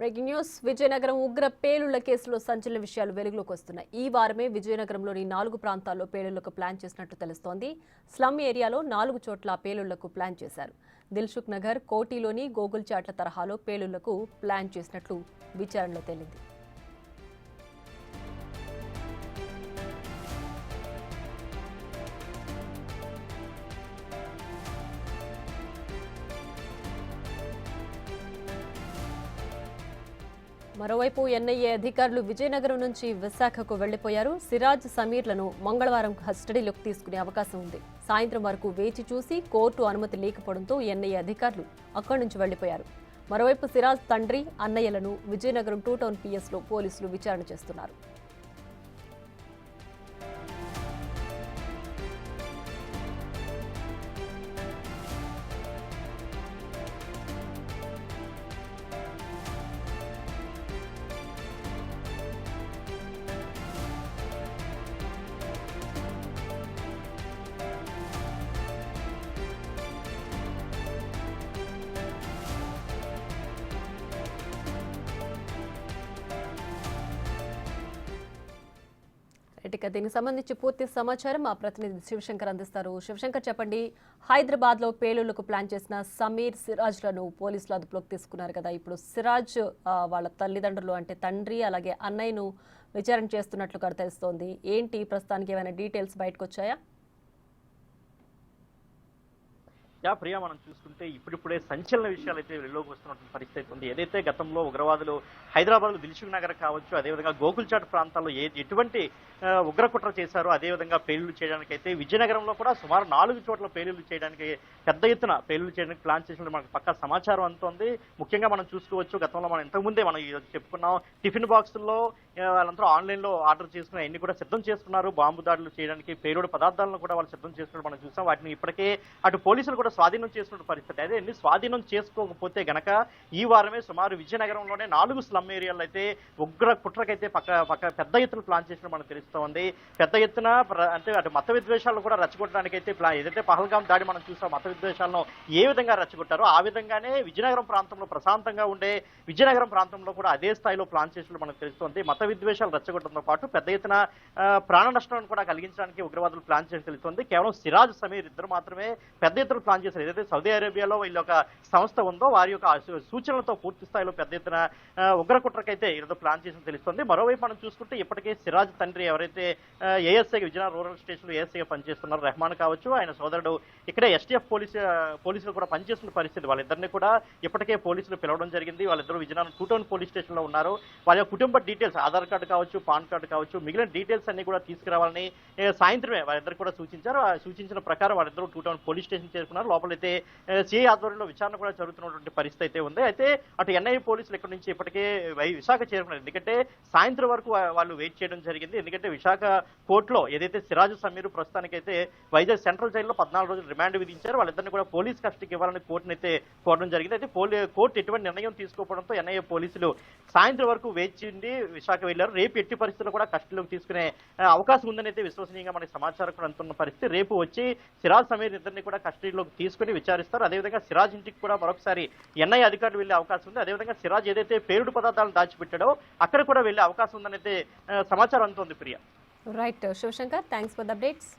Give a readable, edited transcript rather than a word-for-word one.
Breaking news Vizianagaram ఉగ్ర పేలుళ్ల కేసులో సంచలన విషయాలు వెలుగులోకి వస్తున్నాయి. ఈ వారమే విజయనగరంలోని 4 ప్రాంతాల్లో పేలుళ్లకు ప్లాన్ చేసినట్టు తెలుస్తోంది. స్లమ్ ఏరియాలో 4 చోట్ల పేలుళ్లకు ప్లాన్ చేశారు. దిల్సుఖ్ నగర్, కోటిలోని గోగుల్చాట్ల తరహాలో పేలుళ్లకు ప్లాన్ చేసినట్లు విచారణలో తేలింది. మరోవైపు ఎన్ఐఏ అధికారులు విజయనగరం నుంచి విశాఖకు వెళ్లిపోయారు. సిరాజ్, సమీర్లను మంగళవారం కస్టడీలోకి తీసుకునే అవకాశం ఉంది. సాయంత్రం వరకు వేచి చూసి కోర్టు అనుమతి లేకపోవడంతో ఎన్ఐఏ అధికారులు అక్కడి నుంచి వెళ్లిపోయారు. మరోవైపు సిరాజ్ తండ్రి, అన్నయ్యలను విజయనగరం 2 టౌన్ పిఎస్లో పోలీసులు విచారణ చేస్తున్నారు. దీనికి సంబంధించి పూర్తి సమాచారం మా ప్రతినిధి శివశంకర్ అందిస్తారు. శివశంకర్, చెప్పండి. హైదరాబాద్ లో పేలుళ్లకు ప్లాన్ చేసిన సమీర్, సిరాజ్లను పోలీసులు అదుపులోకి తీసుకున్నారు కదా. ఇప్పుడు సిరాజ్ వాళ్ళ తల్లిదండ్రులు అంటే తండ్రి అలాగే అన్నయ్యను విచారణ చేస్తున్నట్లుగా తెలుస్తోంది. ఏంటి ప్రస్తుతానికి ఏమైనా డీటెయిల్స్ బయటకు వచ్చాయా? ప్రియా, మనం చూసుకుంటే ఇప్పుడిప్పుడే సంచలన విషయాలు అయితే వెలుగులోకి వస్తున్నటువంటి పరిస్థితి ఉంది. ఏదైతే గతంలో ఉగ్రవాదులు హైదరాబాద్లో దిల్సుఖ్ నగర్ కావచ్చు, అదేవిధంగా గోకుల్చాట్ ప్రాంతాల్లో ఎటువంటి ఉగ్రకుట్ర చేశారో అదేవిధంగా పేలుళ్లు చేయడానికి అయితే విజయనగరంలో కూడా సుమారు 4 చోట్ల పేలుళ్లు చేయడానికి పెద్ద ఎత్తున పేలుళ్లు చేయడానికి ప్లాన్ చేసినట్టు మనకు పక్కా సమాచారం అందుతోంది. ముఖ్యంగా మనం చూసుకోవచ్చు, గతంలో మనం ఇంతకుముందే మనం చెప్పుకున్నాం, టిఫిన్ బాక్సుల్లో వాళ్ళందరూ ఆన్లైన్లో ఆర్డర్ చేసుకుని అన్ని కూడా సిద్ధం చేసుకున్నారు. బాంబు దాడులు చేయడానికి పేలుడు పదార్థాలను కూడా వాళ్ళు సిద్ధం చేసుకున్నట్టు మనం చూసాం. వాటిని ఇప్పటికే అటు పోలీసులు కూడా స్వాధీనం చేసుకున్న పరిస్థితి. అదే అన్ని స్వాధీనం చేసుకోకపోతే గనక ఈ వారమే సుమారు విజయనగరంలోనే 4 స్లమ్ ఏరియాలో అయితే ఉగ్ర కుట్రకైతే పక్క పెద్ద ఎత్తున ప్లాన్ చేసినట్టు మనకు తెలుస్తోంది. పెద్ద ఎత్తున అంటే అటు మత విద్వేషాలను కూడా రెచ్చగొట్టడానికి అయితే ఏదైతే పహల్గాం దాడి మనం చూసాం, మత విద్వేషాలను ఏ విధంగా రెచ్చగొట్టారో ఆ విధంగానే విజయనగరం ప్రాంతంలో ప్రశాంతంగా ఉండే విజయనగరం ప్రాంతంలో కూడా అదే స్థాయిలో ప్లాన్ చేసినట్టు మనకు తెలుస్తోంది. మత విద్వేషాలు రెచ్చగొట్టడంతో పాటు పెద్ద ఎత్తున ప్రాణ నష్టాలను కూడా కలిగించడానికి ఉగ్రవాదులు ప్లాన్ చేసి తెలుస్తోంది. కేవలం సిరాజ్, సమీర్ ఇద్దరు మాత్రమే పెద్ద ఎత్తున ప్లాన్ చేశారు. ఏదైతే సౌదీ అరేబియాలో వీళ్ళ ఒక సంస్థ ఉందో వారి యొక్క సూచనలతో పూర్తి స్థాయిలో పెద్ద ఎత్తున ఉగ్రకుట్రకైతే ఈరోజు ప్లాన్ చేసి తెలుస్తోంది. మరోవైపు మనం చూసుకుంటే ఇప్పటికే సిరాజ్ తండ్రి ఎవరైతే ఏఎస్ఐ విజయనగరం రూరల్ స్టేషన్లో ఏఎస్ఐగా పనిచేస్తున్నారు రెహమాన్ కావచ్చు, ఆయన సోదరుడు ఇక్కడే ఎస్టీఎఫ్ పోలీసులు కూడా పనిచేస్తున్న పరిస్థితి. వాళ్ళిద్దరిని కూడా ఇప్పటికే పోలీసులు పిలవడం జరిగింది. వాళ్ళిద్దరూ విజయనగరం 2 టౌన్ పోలీస్ స్టేషన్లో ఉన్నారు. వాళ్ళ కుటుంబ డీటెయిల్స్, ఆధార్ కార్డు కావచ్చు, పాన్ కార్డు కావచ్చు, మిగిలిన డీటెయిల్స్ అన్ని కూడా తీసుకురావాలని సాయంత్రమే వాళ్ళిద్దరు కూడా సూచించారు. ఆ సూచించిన ప్రకారం వాళ్ళిద్దరూ 2 టౌన్ పోలీస్ స్టేషన్ చేరుకున్నారు. లోపలైతే సిఐ ఆధ్వర్యంలో విచారణ కూడా జరుగుతున్నటువంటి పరిస్థితి అయితే ఉంది. అయితే అటు ఎన్ఐఏ పోలీసులు ఇక్కడ నుంచి ఇప్పటికే విశాఖ చేరుకున్నారు. ఎందుకంటే సాయంత్రం వరకు వాళ్ళు వెయిట్ చేయడం జరిగింది. ఎందుకంటే విశాఖ కోర్టులో ఏదైతే సిరాజ్, సమీర్ ప్రస్తుతానికైతే వైజాగ్ సెంట్రల్ జైల్లో 14 రోజులు రిమాండ్ విధించారు. వాళ్ళిద్దరిని కూడా పోలీస్ కస్టడీకి ఇవ్వాలని కోర్టును అయితే కోరడం జరిగింది. అయితే కోర్టు ఎటువంటి నిర్ణయం తీసుకోవడంతో ఎన్ఐఏ పోలీసులు సాయంత్రం వరకు వేచి ఉండి విశాఖ వెళ్లారు. రేపు ఎట్టి పరిస్థితుల్లో కూడా కస్టడీలోకి తీసుకునే అవకాశం ఉందని అయితే విశ్వసనీయంగా మనకి సమాచారం కూడా అందుతున్న పరిస్థితి. రేపు వచ్చి సిరాజ్, సమీర్ ఇద్దరిని కూడా కస్టడీలోకి తీసుకుని విచారిస్తారు. అదేవిధంగా సిరాజ్ ఇంటికి కూడా మరొకసారి ఎన్ఐఏ అధికారులు వెళ్లే అవకాశం ఉంది. అదేవిధంగా సిరాజ్ ఏదైతే పేలుడు పదార్థాలను దాచిపెట్టాడో అక్కడ కూడా వెళ్లే అవకాశం ఉందనైతే సమాచారం అందుతోంది. Priya. Right Shivashankar, thanks for the updates.